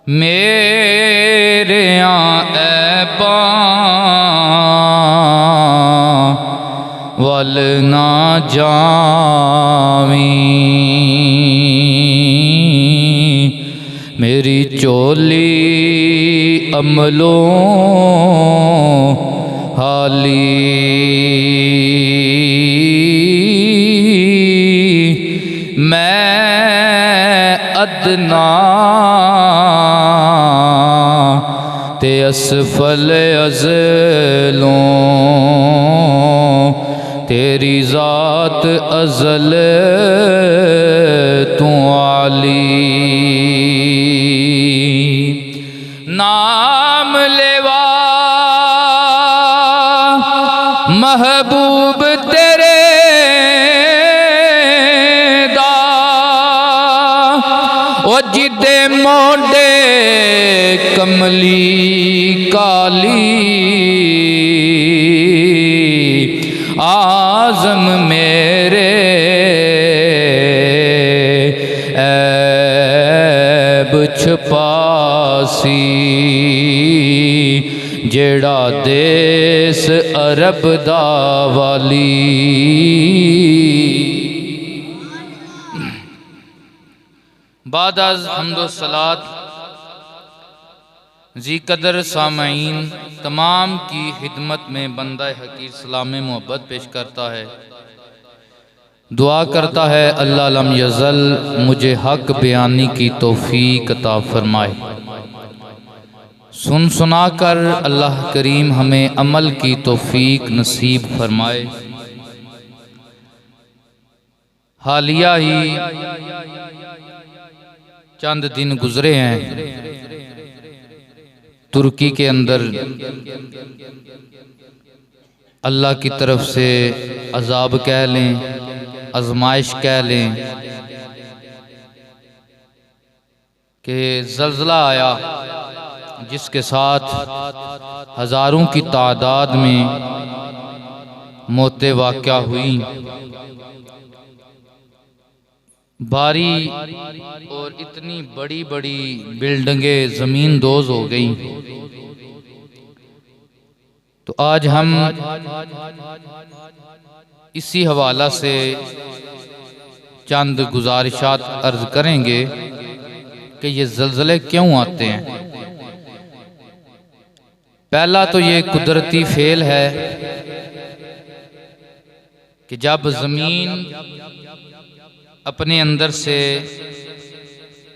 मेरे ऐबा वल ना जावी, मेरी चोली अमलों हाली, मैं अदना ते असफल अज़लों, तेरी ज़ात अज़ल तू आली। नाम लेवा महबूब तेरे दा, ओ जिदे मोडे कमली काली, आज़म मेरे ऐब छुपासी, जेड़ा देस अरब दा वाली। बाद अज़ हम्दो सलात जी कदर सामईन तमाम की खिदमत में बंदा हकीर सलाम मोहब्बत पेश करता है। दुआ करता है अल्लाह लम यज़ल मुझे हक बयानी की तौफीक अता फरमाए। सुन सुना कर अल्लाह करीम हमें अमल की तौफीक नसीब फरमाए। हालिया ही चंद दिन गुजरे हैं तुर्की के अंदर अल्लाह की तरफ से अजाब कह लें, आजमाइश कह लें कि ज़ल्ज़ला आया जिसके साथ हज़ारों की तादाद में मौतें वाक़या हुई, भारी और इतनी बड़ी बड़ी बिल्डिंगें ज़मीन दोज़ हो गई। तो आज हम इसी हवाला से चंद गुजारिशात अर्ज करेंगे कि ये ज़ल्ज़ले क्यों आते हैं। पहला तो ये कुदरती फेल है कि जब ज़मीन अपने अंदर से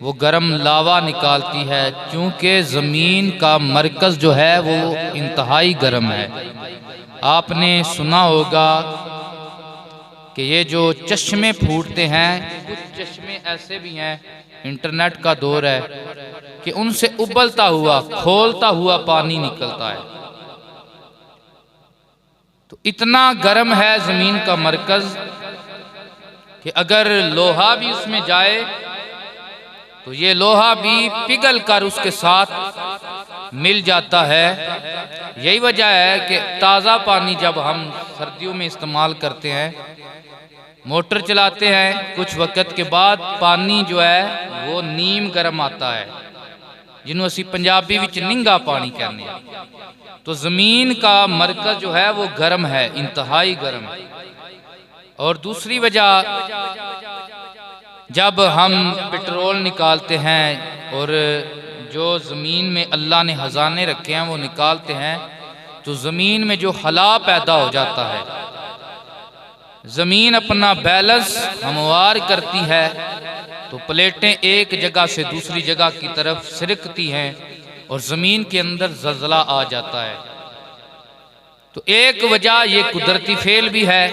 वो गर्म लावा निकालती है, क्योंकि ज़मीन का मरकज़ जो है वो इंतहाई गर्म है। आपने सुना होगा कि ये जो चश्मे फूटते हैं, कुछ चश्मे ऐसे भी हैं, इंटरनेट का दौर है, कि उनसे उबलता हुआ खोलता हुआ पानी निकलता है। तो इतना गर्म है ज़मीन का मरकज़ कि अगर लोहा भी उसमें जाए तो ये लोहा भी पिघल कर उसके साथ मिल जाता है। यही वजह है कि ताज़ा पानी जब हम सर्दियों में इस्तेमाल करते हैं, मोटर चलाते हैं, कुछ वक़्त के बाद पानी जो है वो नीम गर्म आता है, जिन्हों असी पंजाबी विच निंगा पानी कहते हैं। तो ज़मीन का मरकज़ जो है वो गर्म है, इंतहाई गर्म है। और दूसरी वजह, जब हम पेट्रोल निकालते हैं और जो ज़मीन में अल्लाह ने ख़जाने रखे हैं वो निकालते हैं, तो ज़मीन में जो खला पैदा हो जाता है, ज़मीन अपना बैलेंस हमवार करती है, तो प्लेटें एक जगह से दूसरी जगह की तरफ सिरकती हैं और ज़मीन के अंदर ज़ल्ज़ला आ जाता है। तो एक वजह ये कुदरती फेल भी है।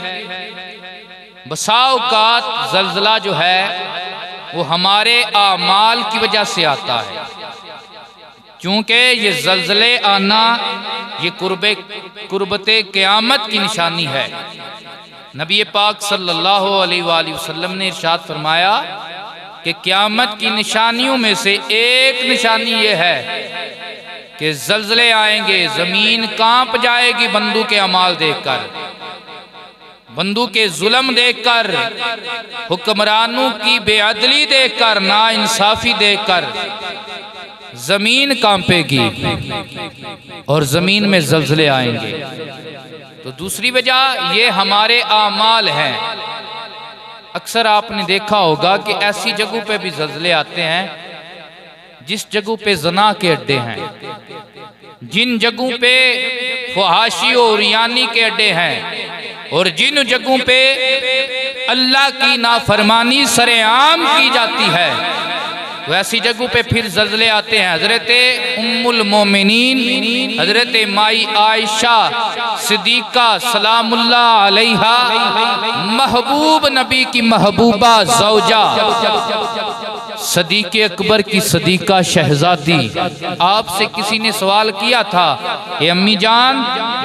बसा औक़ात ज़ल्ज़ला जो है वो हमारे आमाल की वजह से आता है, क्योंकि ये ज़ल्ज़ले आना ये कुर्बते क़यामत की निशानी है। नबी पाक सल्लल्लाहु अलैहि वसल्लम ने इरशाद फरमाया कि क़यामत की निशानियों में से एक निशानी ये है कि ज़ल्ज़ले आएंगे, ज़मीन कांप जाएगी बंदू के अमाल देखकर, बंदू के जुल्म देखकर, हुक्मरानों की बेअदली देखकर, नाइंसाफ़ी देखकर। जमीन कांपेगी और जमीन में ज़लज़ले आएंगे। तो दूसरी वजह ये हमारे आमाल हैं। अक्सर आपने देखा होगा कि ऐसी जगहों पे भी ज़लज़ले आते हैं जिस जगहों पे ज़ना के अड्डे हैं, जिन जगहों पे फहाशी और रियानी के अड्डे हैं, और जिन जगहों पे अल्लाह की नाफरमानी सरेआम की जाती है, तो ऐसी जगहों पे फिर ज़लज़ले आते हैं। हज़रत उम्मुल मोमिनीन हज़रत माई आयशा सिद्दीक़ा सलामुल्लाह अलैहा, महबूब नबी की महबूबा ज़ौजा, सदीक़े अकबर की सदीक़ा शहज़ादी, आपसे किसी ने सवाल किया था कि अम्मी जान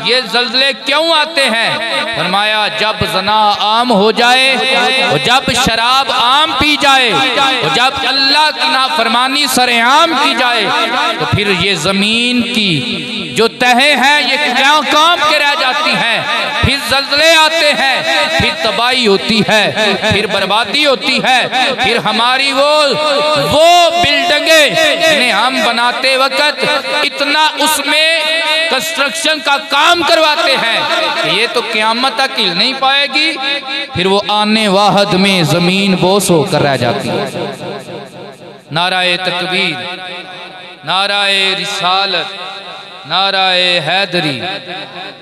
ये ज़लज़ले क्यों आते हैं? फरमाया जब ज़ना आम हो जाए और जब शराब आम पी जाए और जब अल्लाह की नाफरमानी सरेआम की जाए, तो फिर ये ज़मीन की जो तहें हैं ये क्या काम के रह जाती हैं, फिर ज़लज़ले आते हैं, फिर तबाही होती है, फिर बर्बादी होती है, फिर हमारी वो बिल्डिंगें जिन्हें हम बनाते वक्त इतना उसमें कंस्ट्रक्शन का काम करवाते हैं कि ये तो क़यामत तक हिल नहीं पाएगी, फिर वो आने वाहद में ज़मीन बोस होकर रह जाती है। नाराए तकबीर, नाराए रिसालत, नाराए हैदरी,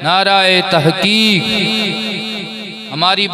नाराए तहकीक, हमारी